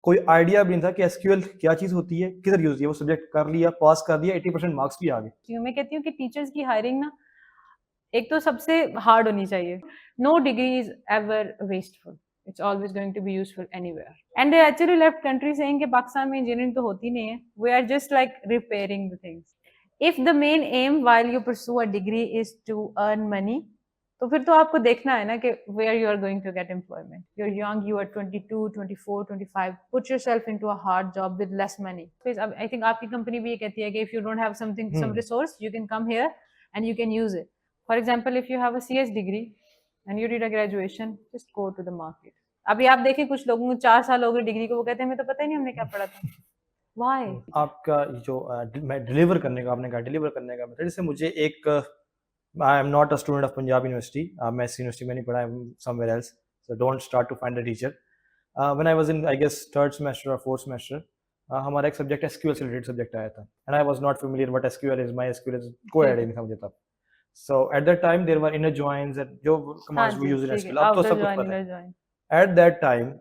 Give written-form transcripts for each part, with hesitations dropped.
कोई आइडिया भी नहीं था कि एसक्यूएल क्या चीज होती है, किधर यूज है। वो सब्जेक्ट कर लिया, पास कर दिया, 80% मार्क्स भी आ गए। मैं कहती हूँ कि टीचर्स की हायरिंग ना एक तो सबसे हार्ड होनी चाहिए. No degree is ever wasteful. It's always going to be useful anywhere. And they actually left country saying कि पाकिस्तान में इंजीनियरिंग तो होती नहीं है. We are just like repairing the things. If the main aim while you pursue a degree is to earn money, तो फिर तो आपको देखना है ना कि where you are going to get employment. You are young, you are 22, 24, 25. Put yourself into a hard job with less money. I think आपकी company भी ये कहती है कि if you don't have something, some resource, you can come here and you can use it. For example, if you have a CS degree and you did a graduation, just go to the market. अभी आप देखें कुछ लोगों को 4 साल हो गए degree को, वो कहते हैं हमें तो पता ही नहीं हमने क्या पढ़ा था. Why? आपका जो मैं डिलीवर करने का, आपने कहा डिलीवर करने का मतलब, जैसे मुझे एक, I am not a student of Punjab university, मैं इस यूनिवर्सिटी में नहीं पढ़ा, somewhere else, so don't start to find a teacher. When I was in I guess third semester और फोर्थ सेमेस्टर, हमारा एक सब्जेक्ट एसक्यूएल से रिलेटेड सब्जेक्ट आया था, and I was not familiar what SQL is. My SQL is कोई idea नहीं था मुझे तब. So at that time there were inner joins and जो commands we use in SQL, अब तो सब कुछ पता है. At that time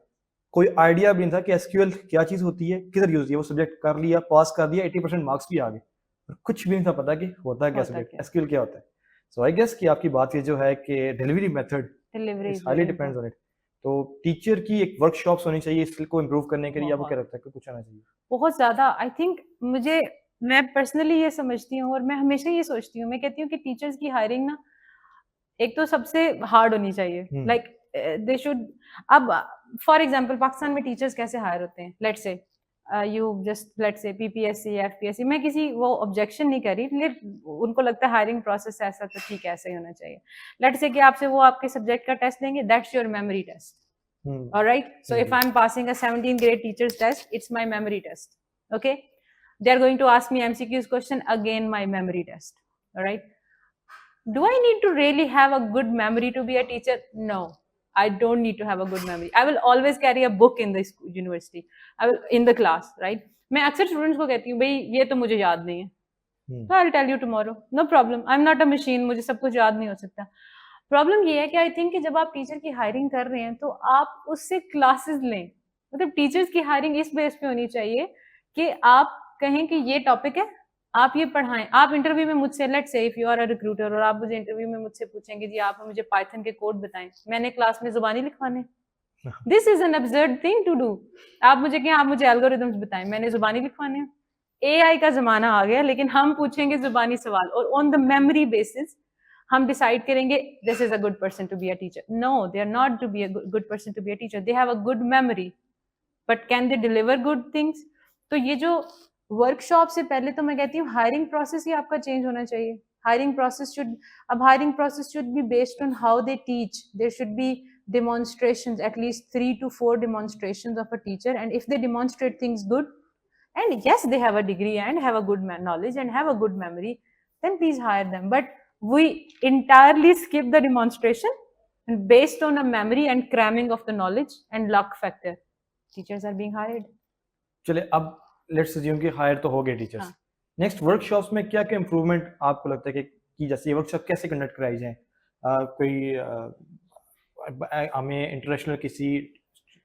कोई आइडिया भी नहीं था कि SQL क्या चीज होती है, किधर यूज है. वो सब्जेक्ट कर लिया, पास कर दिया, 80% मार्क्स भी आ गए, कुछ भी नहीं था पता कि होता क्या सब्जेक्ट, SQL क्या होता है. सो आई गेस कि आपकी बात ये जो है कि delivery method highly depends on it. तो टीचर की एक वर्कशॉप्स होनी चाहिए स्किल को इम्प्रूव करने के लिए. आपको क्या लगता है कि कुछ आना चाहिए? बहुत ज्यादा. आई थिंक मैं पर्सनली ये समझती हूँ और मैं हमेशा ये सोचती हूँ, मैं कहती हूँ कि टीचर्स की हायरिंग ना एक तो सबसे हार्ड होनी चाहिए. Like they should. अब फॉर एग्जांपल पाकिस्तान में टीचर्स कैसे हायर होते हैं. Let's say you just let's say PPSC, FPSC, मैं किसी वो ऑब्जेक्शन नहीं कर रही, उनको लगता है हायरिंग प्रोसेस ऐसा, तो ठीक है ऐसा ही होना चाहिए. लेट्स से कि आपसे वो आपके सब्जेक्ट का टेस्ट लेंगे, that's your memory test. Alright, so if I'm passing a 17th grade teacher's test, it's my memory test. Okay, they're going to ask me MCQs question, again my memory test. Alright, do I need to really have a good memory to be a teacher? No, I don't need to have a good memory. I will always carry a book in the university, I will in the class, right? मैं अक्सर students को कहती हूँ भाई ये तो मुझे याद नहीं है, तो I'll tell you tomorrow, no problem. I'm not a machine, मुझे सब कुछ याद नहीं हो सकता. प्रॉब्लम ये है कि आई थिंक कि जब आप टीचर की हायरिंग कर रहे हैं तो आप उससे क्लासेस लें. मतलब टीचर्स की हायरिंग इस बेस पे होनी चाहिए कि आप कहें कि ये टॉपिक है, आप ये पढ़ाएं. आप इंटरव्यू में मुझसे, let's say if you are a recruiter और आप मुझे इंटरव्यू में मुझसे पूछेंगे जी आप मुझे पाइथन के कोड बताएं, मैंने क्लास में जुबानी लिखवाने. This is an absurd thing to do. आप मुझे कहें आप मुझे एल्गोरिथम्स बताएं, मैंने जुबानी लिखवाने. एआई का जमाना आ गया, लेकिन हम पूछेंगे जुबानी सवाल और ऑन द मेमोरी बेसिस हम डिसाइड करेंगे this is a good person to be a teacher. No, they are not to be a good person to be a teacher. They have a good memory, but can they deliver good things? तो ये जो workshop से पहले तो मैं कहती हूँ hiring process ही आपका चेंज होना चाहिए. Hiring process should be based on how they teach. There should be demonstrations, at least 3 to 4 demonstrations of a teacher, and if they demonstrate things good and yes they have a degree and have a good knowledge and have a good memory, then please hire them. But we entirely skip the demonstration and based on a memory and cramming of the knowledge and luck factor, teachers are being hired. चलिए अब let's assume कि higher तो हो गए teachers. Next workshops में क्या क्या improvement आपको लगता है कि की जैसे वर्कशॉप कैसे कंडक्ट कराई जाए? कोई हमें इंटरनेशनल किसी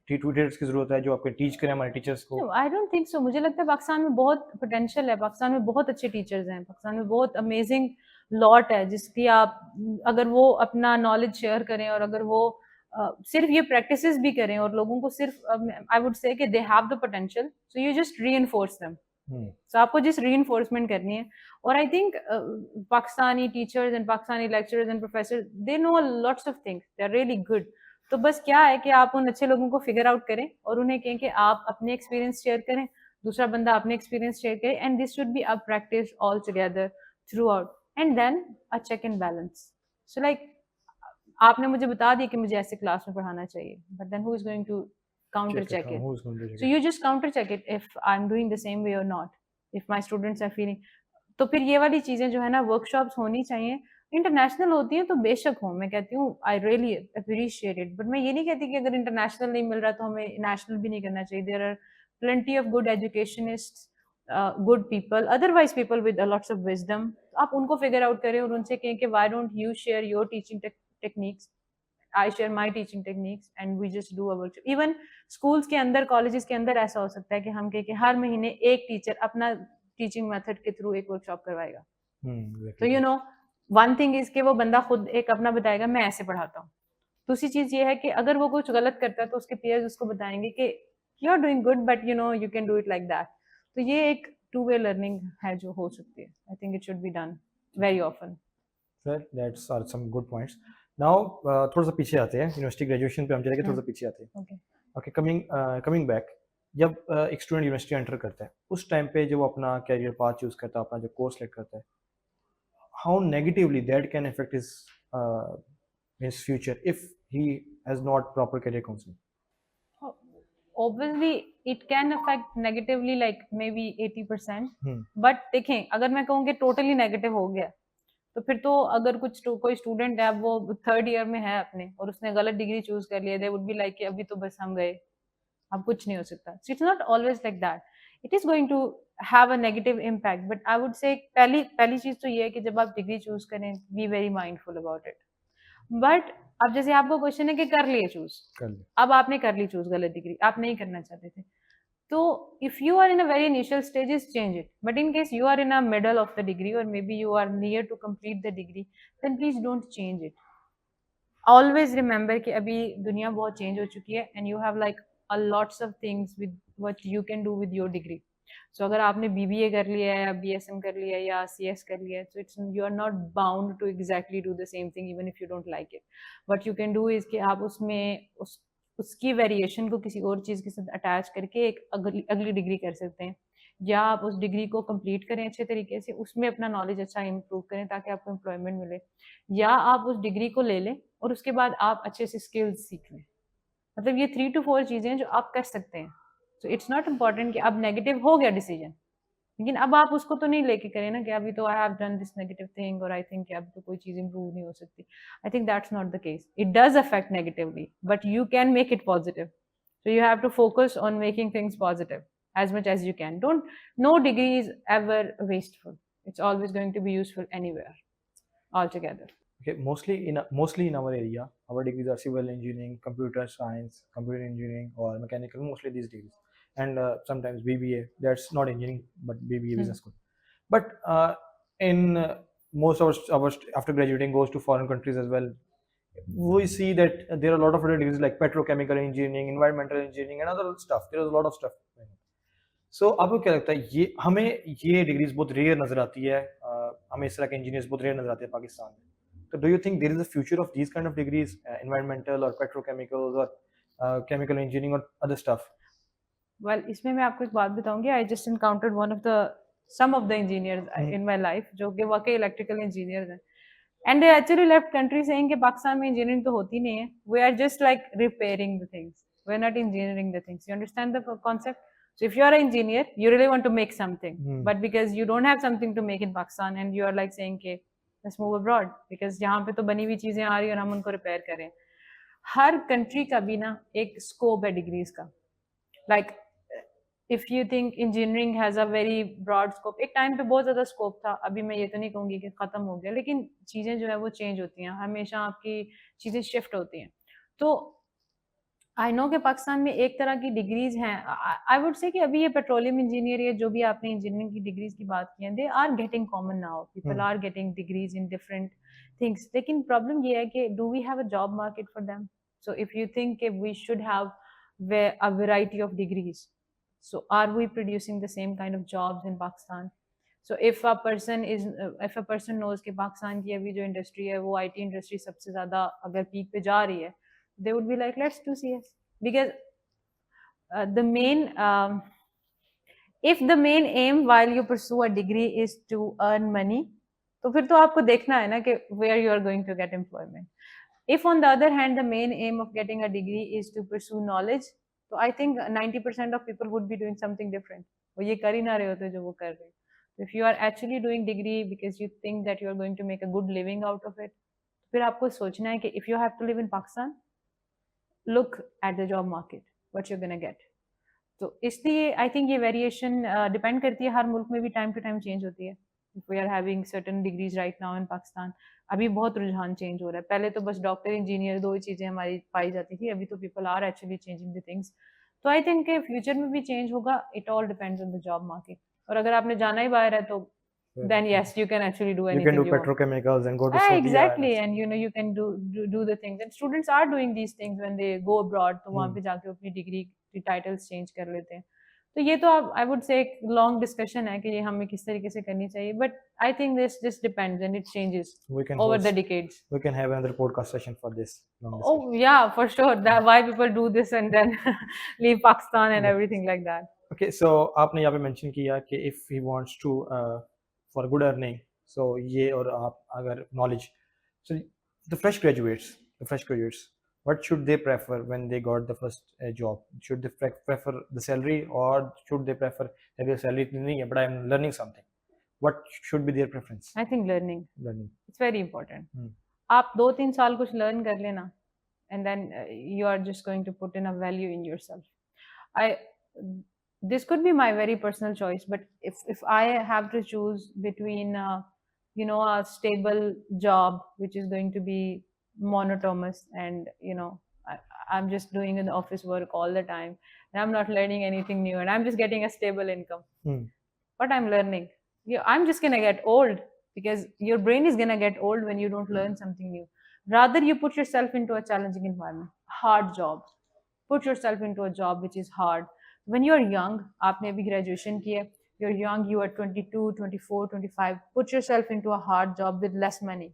ट्यूटर्स की जरूरत है जो आपके टीच करें हमारे टीचर्स को? I don't think so. मुझे लगता है पाकिस्तान में बहुत पोटेंशियल है, पाकिस्तान में बहुत अच्छे टीचर्स हैं, पाकिस्तान में बहुत अमेजिंग लॉट है जिसकी आप अगर वो अपना नॉलेज शेयर करें और अगर वो सिर्फ ये प्रैक्टिसेस भी करें और लोगों को सिर्फ आई वुड से कि they have the potential, so you just reinforce them. So आपको जस्ट रीइंफोर्समेंट करनी है. और I think Pakistani teachers and Pakistani lecturers and professor, they know lots of things, they are really good. तो बस क्या है कि आप उन अच्छे लोगों को फिगर आउट करें और उन्हें कहें कि आप अपने एक्सपीरियंस शेयर करें, दूसरा बंदा अपने एक्सपीरियंस शेयर करे, and this should be a practice all together throughout, and then a check and balance. So like आपने मुझे बता दिया कि मुझे ऐसे क्लास में पढ़ाना चाहिए, but then who is going to counter check it? So you just counter check it if I'm doing the same way or not, if my students are feeling. तो फिर ये वाली चीजें जो है ना वर्कशॉप्स होनी चाहिए. इंटरनेशनल होती है तो बेशक हो, मैं कहती हूँ I really appreciate it, but मैं ये नहीं कहती कि अगर इंटरनेशनल नहीं मिल रहा तो हमें नेशनल भी नहीं करना चाहिए. There are plenty of good educationist, good people, otherwise people with lots of wisdom. आप उनको फिगर आउट करें और उनसे कहें कि why don't you share your teaching techniques I share my teaching techniques and we just do our even schools के अंदर colleges के अंदर ऐसा हो सकता है कि हम कहें कि हर महीने एक टीचर अपना टीचिंग मेथड के थ्रू एक वर्कशॉप करवाएगा। तो you know one thing is कि वो बंदा खुद एक अपना बताएगा मैं ऐसे पढ़ाता हूँ। दूसरी चीज ये है कि अगर वो कुछ गलत करता है तो उसके पीयर्स उसको बताएंगे कि you are doing good but you know you can do it like that. तो ये एक टू वे लर्निंग है जो हो सकती है। I think it should be done very often. That's are some good points. Now थोड़ा सा पीछे आते हैं, यूनिवर्सिटी ग्रेजुएशन पे हम चले गए, थोड़ा सा पीछे आते हैं। ओके ओके, कमिंग बैक, जब एक स्टूडेंट यूनिवर्सिटी एंटर करता है उस टाइम पे जब वो अपना कैरियर पाथ चूज करता है, अपना जो कोर्स सेलेक्ट करता है, how negatively that can affect his future if he has not proper career counseling? Obviously it can affect negatively like maybe 80%। Hmm. But देखें अगर मैं कहूँ कि टोटली नेगेटिव हो गया तो फिर तो अगर कोई स्टूडेंट है वो थर्ड ईयर में है अपने और उसने गलत डिग्री चूज कर लिया, दे वुड बी लाइक अभी तो बस हम गए, अब कुछ नहीं हो सकता। It's not always like that, it is going to have a negative impact. But I would say पहली चीज तो ये है कि जब आप डिग्री चूज करें be very mindful about it. But अब जैसे आपको क्वेश्चन है कि कर लिए चूज, अब आपने कर ली चूज गलत डिग्री, आप नहीं करना चाहते थे, तो if you are in a very initial stages change it, but in case you are in a middle of the degree or maybe you are near to complete the degree, then please don't change it. Always remember कि अभी दुनिया बहुत change हो चुकी है and you have like a lots of things with what you can do with your degree. So अगर आपने BBA कर लिया है या BSM कर लिया है या CS कर लिया है, so it's you are not bound to exactly do the same thing even if you don't like it. What you can do is कि आप उसमें उसकी वेरिएशन को किसी और चीज़ के साथ अटैच करके एक अगली डिग्री कर सकते हैं, या आप उस डिग्री को कंप्लीट करें अच्छे तरीके से, उसमें अपना नॉलेज अच्छा इंप्रूव करें ताकि आपको एम्प्लॉयमेंट मिले, या आप उस डिग्री को ले लें और उसके बाद आप अच्छे से स्किल्स सीख लें। मतलब ये 3 to 4 चीज़ें जो आप कर सकते हैं। सो इट्स नॉट इम्पॉर्टेंट कि अब नेगेटिव हो गया डिसीजन, लेकिन अब आप उसको तो नहीं लेके करें ना कि अभी तो I have done this negative thing और आई थिंक अब तो कोई चीज इंप्रूव नहीं हो सकती। I think that's not the case, it does affect negatively but you can make it positive. So you have to focus on making things positive as much as you can. Don't, no degree is ever wasteful. It's always going to be useful anywhere altogether. Okay, mostly in our area, our degrees are civil engineering, computer science, computer engineering, or mechanical. Mostly these degrees, and sometimes BBA. That's not engineering, but BBA business school. But in most of our after graduating goes to foreign countries as well. We see that there are a lot of other degrees like petrochemical engineering, environmental engineering, and other stuff. There is a lot of stuff. सो आपको क्या लगता है ये हमें ये degrees बहुत rare नजर आती है, हमें इस तरह के इंजीनियर्स बहुत रेयर नजर आते हैं पाकिस्तान में, तो do you think there is a future of these kind of degrees, environmental और पेट्रोकेमिकल्स और केमिकल इंजीनियरिंग और अदर स्टफ? वेल इसमें मैं आपको एक बात बताऊंगी, I just encountered one of the some of the engineers in my life जो कि वाकई इलेक्ट्रिकल इंजीनियर्स हैं, and they actually left country saying कि पाकिस्तान में इंजीनियरिंग तो होती नहीं है, we are just like repairing the things, we are not engineering the things. You understand the concept? So if you are an engineer, you really want to make something, but because you don't have something to make in Pakistan and you are like saying कि let's move abroad because यहाँ पे तो बनी हुई चीजें आ रही है और हम उनको रिपेयर करें। हर कंट्री का भी ना एक स्कोप है डिग्रीज का। Like if you think engineering has a very broad scope, एक टाइम पे बहुत ज्यादा स्कोप था, अभी मैं ये तो नहीं कहूंगी कि खत्म हो गया, लेकिन चीजें जो है वो चेंज होती हैं, हमेशा आपकी चीजें शिफ्ट होती हैं। तो आई नो कि पाकिस्तान में एक तरह की डिग्रीज हैं, आई वुड से कि अभी ये पेट्रोलियम इंजीनियर या जो भी आपने इंजीनियरिंग की डिग्रीज की बात की है, they are getting common now, people are getting degrees in different things, लेकिन प्रॉब्लम ये है कि do we have a job market for them? So if you think we should have a variety of degrees, so are we producing the same kind of jobs in Pakistan? So if a person knows कि पाकिस्तान की अभी जो industry है वो IT industry सबसे ज्यादा अगर peak पे जा रही है, they would be like let's do CS because the main if the main aim while you pursue a degree is to earn money, तो फिर तो आपको देखना है ना कि where you are going to get employment. If on the other hand the main aim of getting a degree is to pursue knowledge, तो I think 90% of people would be doing something different. वो ये कर ही ना रहे होते जो वो कर रहे हैं। If you are actually doing degree because you think that you are going to make a good living out of it, फिर आपको सोचना है कि if you have to live in Pakistan, look at the job market, what you're gonna get. तो इसलिए I think ये variation depend करती है, हर मुल्क में भी टाइम टू टाइम चेंज होती है। if we are having certain degrees right now in Pakistan, अभी बहुत रुझान चेंज हो रहा है. पहले तो बस डॉक्टर इंजीनियर दो ही चीजें हमारी पाई जाती थी, अभी तो people are actually changing the things. तो आई थिंक कि फ्यूचर में भी चेंज होगा. It all depends on the job market. और अगर आपने जाना ही बाहर है तो then yes, you can actually do You anything can do you want. petrochemicals and go to Saudi. Exactly, and you know you can do the things, and students are doing these things when they go abroad. तो वहाँ पे जाके अपनी degree की titles change कर लेते हैं. तो ये तो आप आई वुड से एक लॉन्ग डिस्कशन है कि ये हमें किस तरीके से करनी चाहिए. But I think this depends and it changes We can over host, the decades. we can have another podcast session for this long Oh discussion. yeah, for sure. That why people do this and then leave Pakistan and Yeah. everything like that. Okay, so आपने यहाँ पे mention किया कि if he wants to for good earning, so ये और आप अगर knowledge, so the fresh graduates, what should they prefer when they got the first job? Should they prefer the salary, or should they prefer that the salary इतनी नहीं है but I'm learning something? What should be their preference? I think learning. It's very important. आप 2-3 साल कुछ learn कर लेना, and then you are just going to put in a value in yourself. This could be my very personal choice, but if I have to choose between you know, a stable job which is going to be monotonous, and you know, I'm just doing an office work all the time and I'm not learning anything new and I'm just getting a stable income. But I'm learning. I'm just gonna get old, because your brain is gonna get old when you don't learn something new. Rather, you put yourself into a challenging environment, hard job. Put yourself into a job which is hard. When you're young, आपने अभी graduation की है, you're young, you are 22, 24, 25, put yourself into a hard job with less money.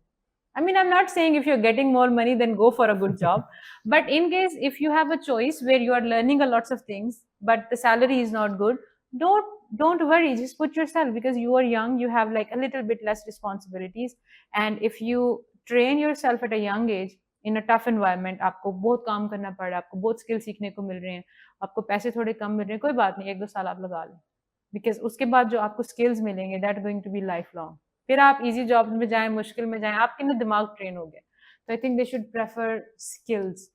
I mean, I'm not saying if you're getting more money, then go for a good job. But in case if you have a choice where you are learning a lots of things, but the salary is not good, don't worry, just put yourself, because you are young, you have like a little bit less responsibilities. And if you train yourself at a young age in a tough environment, आपको बहुत काम करना पड़ रहा है, आपको बहुत skill सीखने को मिल रहे हैं, आपको पैसे थोड़े कम मिल रहे हैं, कोई बात नहीं, 1-2 साल आप लगा लें, बिकॉज उसके बाद जो आपको स्किल्स मिलेंगे that going to be life long. फिर आप इजी जॉब में जाएं, मुश्किल में जाएं, आपके ना दिमाग ट्रेन हो गया. तो I think they should prefer skills,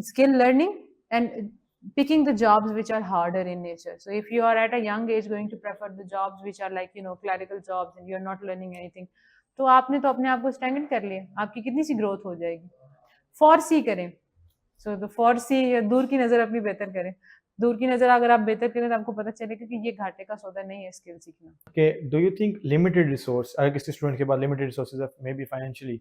skill learning, and picking the jobs which are harder in nature. So if you are at a young age going to prefer the jobs which are like, you know, clerical jobs and you're not learning anything, तो आपने तो अपने आप को stagnate कर लिया, आपकी कितनी सी ग्रोथ हो जाएगी. फोरसी करें. सो द फोरसी, दूर की नजर अपनी बेहतर करें. दूर की नजर अगर आप बेहतर करें तो आपको पता चलेगा कि ये घाटे का सौदा नहीं है स्किल सीखना. Okay, do you think limited resource, अगर किसी स्टूडेंट के पास limited resources है, maybe financially,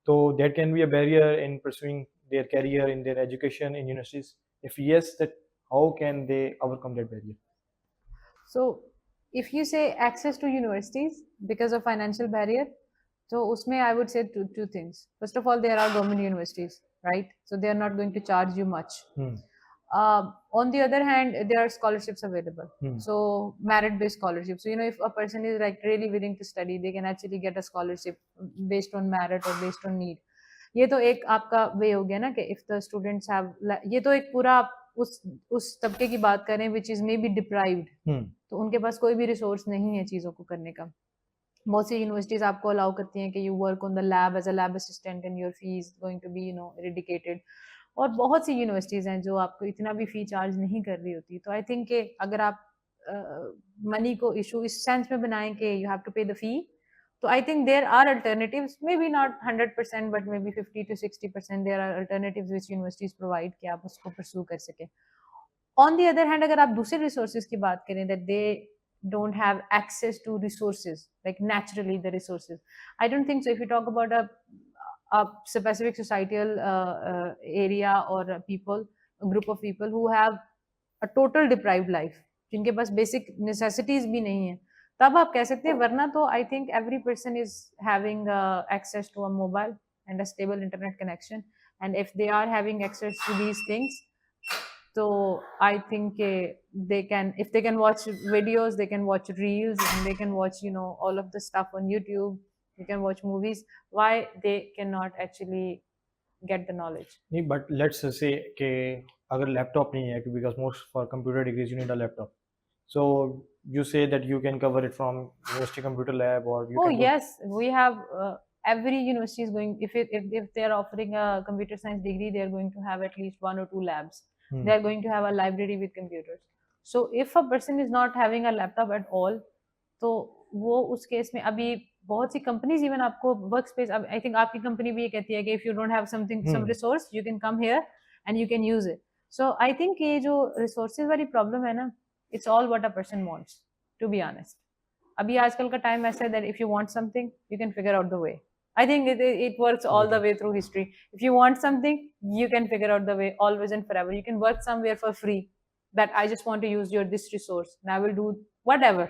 so that can be a barrier in pursuing their career in their education in universities? If yes, that how can they overcome that barrier? So if you say access to universities because of financial barrier, so usme I would say two things. First of all, there are government universities, right? So they are not going to charge you much. On the other hand, there are scholarships available. So merit-based scholarships. So you know, if a person is like really willing to study, they can actually get a scholarship based on merit or based on need. ये तो एक आपका वे हो गया ना कि if the students have, ये तो एक पूरा उस तबके की बात करें which is maybe deprived. तो उनके पास कोई भी रिसोर्स नहीं है चीज़ों को करने का. बहुत सी यूनिवर्सिटीज आपको अलाउ करती हैं कि you work on the lab as a lab assistant and your fee is going to be, you know, eradicated. और बहुत सी यूनिवर्सिटीज हैं जो आपको इतना भी फी चार्ज नहीं कर रही होती. तो आई थिंक कि अगर आप मनी को इशू इस सेंस में बनाएं कि you have to pay the fee, तो I think there are alternatives, may be not 100% but may be 50 to 60% there are alternatives which universities provide कि आप उसको परस्यू कर सकें. ऑन द अदर हैंड, अगर आप दूसरे रिसोर्सेज की बात करें that they don't have access to resources, like naturally the resources, I don't think so. If you talk about a specific societal area or a group of people who have a total deprived life, जिनके पास basic necessities भी नहीं है, तब आप कह सकते हैं. वरना तो I think every person is having access to a mobile and a stable internet connection, and if they are having access to these things, so I think they can, if they can watch videos, they can watch reels, and they can watch, you know, all of the stuff on YouTube, they can watch movies. Why they cannot actually get the knowledge? नहीं, but let's say कि अगर laptop नहीं है, because most for computer degrees you need a laptop, so you say that you can cover it from university computer lab, or you can yes, we have every university is going, if they are offering a computer science degree, they are going to have at least 1 or 2 labs. They are going to have a library with computers. So if a person is not having a laptop at all, so वो उस case में अभी बहुत सी companies even आपको work space, I think आपकी company भी ये कहती है कि if you don't have something some resource you can come here and you can use it. So I think ये जो रिसोर्सेज वाली प्रॉब्लम है ना, it's all what a person wants, to be honest. अभी आजकल का टाइम ऐसा है that if you want something you can figure out the way. I think it works all the way through history. If you want something, you can figure out the way always and forever. You can work somewhere for free. That I just want to use this resource, and I will do whatever.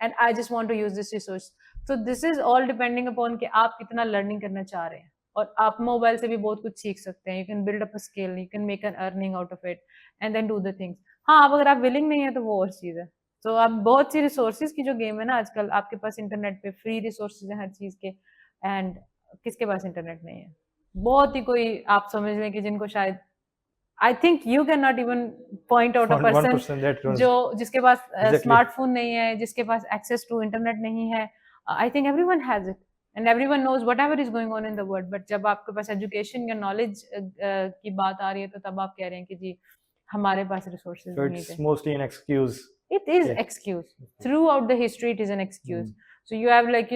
And I just want to use this resource. So this is all depending upon कि आप कितना learning करना चाह रहे हैं. और आप mobile से भी बहुत कुछ सीख सकते हैं. You can build up a skill. You can make an earning out of it, and then do the things. हाँ, अब अगर आप willing नहीं है तो वो और चीज है. तो अब बहुत सी रिसोर्सेज की जो गेम है ना आजकल, आपके पास इंटरनेट पे फ्री रिसोर्सेज हैं हर चीज के. एंड किसके पास इंटरनेट नहीं है? बहुत ही कोई आप समझ लें कि जिनको शायद I think you can not even point out a person जो जिसके पास स्मार्टफोन नहीं है, जिसके पास एक्सेस टू इंटरनेट नहीं है. I think everyone has it and everyone knows whatever is going on in the world. But जब आपके पास एजुकेशन या नॉलेज की बात आ रही है तो तब आप कह रहे हैं कि जी हमारे पास रिसोर्सेज नहीं है. It's mostly an excuse. It is excuse. Throughout the history, it is an excuse. So you have like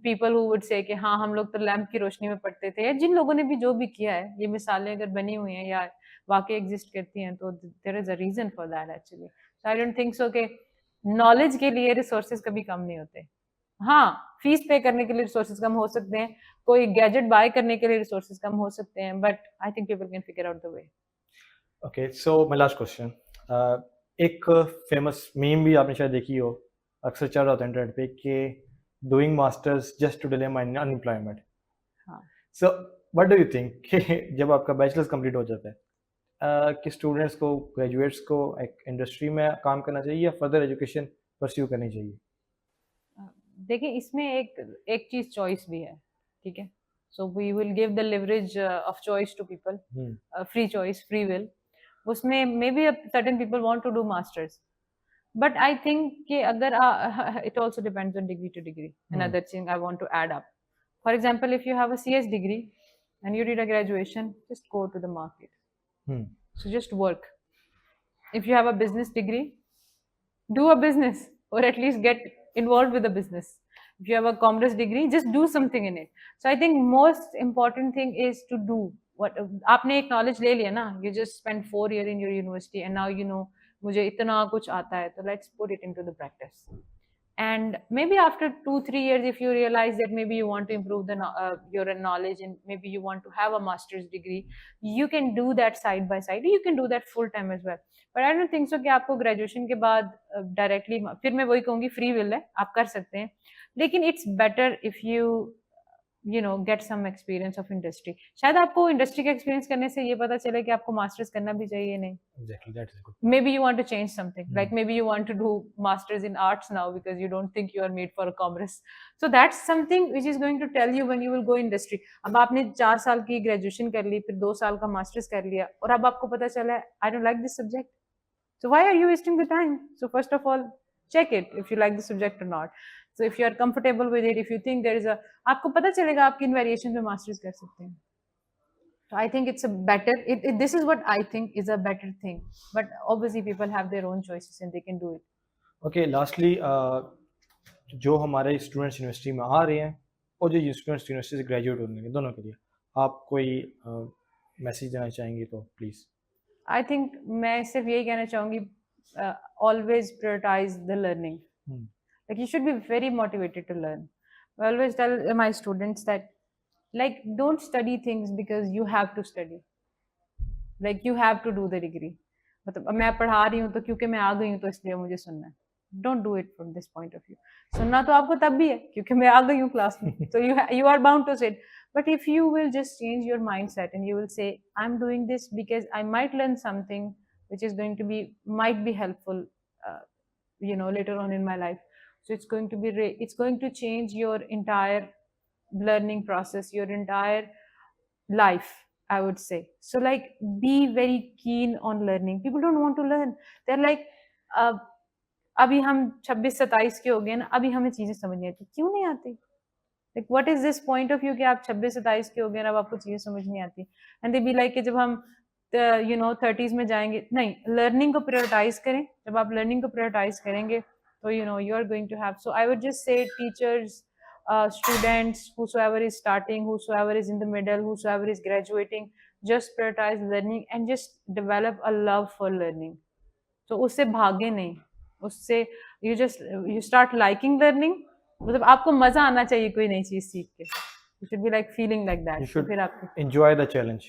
people who would say कि हाँ हम लोग तो लैंप की रोशनी में पढ़ते थे. जिन लोगों ने भी जो भी किया है, ये मिसालें अगर बनी हुई हैं या वाकई एग्जिस्ट करती हैं तो there is a reason for that actually. So I don't think so कि नॉलेज के लिए रिसोर्सेज कभी कम नहीं होते. हाँ, फीस पे करने के लिए रिसोर्सेज कम हो सकते हैं, कोई गैजेट बाय करने के लिए रिसोर्सेज कम हो सकते हैं, but I think people can figure out the way. Okay, so my last question. एक फेमस मीम भी आपने शायद देखी हो, अक्सर चल रहा होता है इंटरनेट पे कि doing masters just to delay my unemployment. So what do you think कि जब आपका बैचलर्स कंप्लीट हो जाता है कि स्टूडेंट्स को, ग्रेजुएट्स को एक इंडस्ट्री में काम करना चाहिए या फर्दर एजुकेशन परस्यू करनी चाहिए? देखिए इसमें एक चीज चॉइस भी है, ठीक है. So we will give the leverage of choice to people, free choice, free will. उसमें may be certain people want to do masters, but I think कि अगर it also depends on degree to degree. Another thing I want to add up, for example if you have a CS degree and you did a graduation, just go to the market. So just work. If you have a business degree, do a business or at least get involved with the business. If you have a commerce degree, just do something in it. So I think most important thing is to do what आपने एक knowledge ले लिया ना, you just spent 4 years in your university and now you know मुझे इतना कुछ आता है, तो let's put it into the practice. And maybe after 2-3 years, if you realize that maybe you want to improve your knowledge and maybe you want to have a master's degree, you can do that side by side. You can do that full time as well. But I don't think so कि आपको graduation के बाद directly, फिर मैं वही कहूँगी free will है, आप कर सकते हैं. लेकिन it's better if you get some experience of industry. शायद आपको industry का experience करने से ये पता चले कि आपको masters करना भी चाहिए नहीं. Exactly, that is good. Maybe you want to change something. Like maybe you want to do masters in arts now because you don't think you are made for a commerce. So that's something which is going to tell you when you will go industry. अब आपने 4 साल की graduation कर ली, फिर 2 साल का masters कर लिया, और अब आपको पता चला है I don't like this subject. So why are you wasting the time? So first of all, check it if you like the subject or not. So if you are comfortable with it, if you think there is a, आपको पता चलेगा आप किन variation में masters कर सकते हैं. So I think it's a better, this is what I think is a better thing. But obviously people have their own choices and they can do it. Okay, lastly, जो हमारे students university में आ रहे हैं और जो students university से graduate होने के, दोनों के लिए आप कोई मैसेज देना चाहेंगे तो प्लीज़. I think मैं सिर्फ यही कहना चाहूँगी, always prioritize the learning. Like you should be very motivated to learn. I always tell my students that like don't study things because you have to study. Like you have to do the degree. मतलब मैं पढ़ा रही हूँ तो क्योंकि मैं आ गई हूँ तो इसलिए मुझे सुनना है. Don't do it from this point of view. सुनना तो आपको तब भी है क्योंकि मैं आ गई हूँ क्लास में. So you are bound to sit. But if you will just change your mindset and you will say, I'm doing this because I might learn something which is going to be, might be helpful, later on in my life. So it's going to be, it's going to change your entire learning process, your entire life, I would say. So like, be very keen on learning. People don't want to learn. They're like, अभी हम 26-27 के हो गए ना, अभी हमें चीजें समझ नहीं आती. क्यों नहीं आती? Like what is this point of view कि आप 26-27 के हो गए ना, अब आपको चीजें समझ नहीं आती. And they be like कि जब हम 30s में जाएंगे, नहीं, लर्निंग को प्रायोरिटाइज करें. जब आप लर्निंग को प्रायोरिटाइज करेंगे So you know you are going to have. So I would just say teachers, students, whosoever is starting, whosoever is in the middle, whosoever is graduating, just prioritize learning and just develop a love for learning. तो उससे भागे नहीं, उससे you start liking learning. मतलब आपको मजा आना चाहिए कोई नई चीज सीख के. You should be like feeling like that. You should तो फिर आपको enjoy the challenge.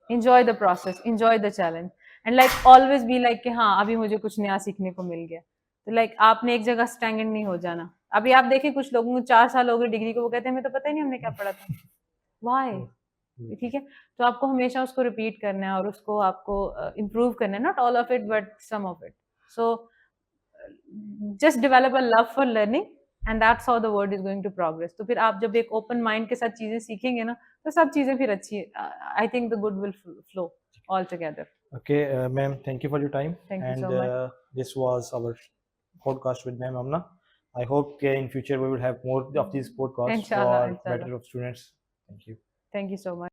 enjoy the process, enjoy the challenge, and like always be like कि हाँ अभी मुझे कुछ नया सीखने को मिल गया. तो like आपने एक जगह स्टैग्नेंट नहीं हो जाना. अभी आप देखें कुछ लोगों को 4 साल हो गए डिग्री को, वो कहते हैं हमें तो पता ही नहीं हमने क्या पढ़ा था. Why? ठीक है, तो आपको हमेशा उसको रिपीट करना है और उसको आपको इम्प्रूव करना है. Not all of it but some of it. So just develop a love for learning and that's how the world is going to progress. तो फिर आप जब एक ओपन माइंड के साथ चीजें सीखेंगे ना, तो सब चीजें फिर अच्छी, I think the good will flow all together. Okay, ma'am, thank you for your time. Thank you And so much. This was our podcast with ma'am Amna. I hope in future we will have more of these podcasts Inshallah, for inshallah. better of students. Thank you. Thank you so much.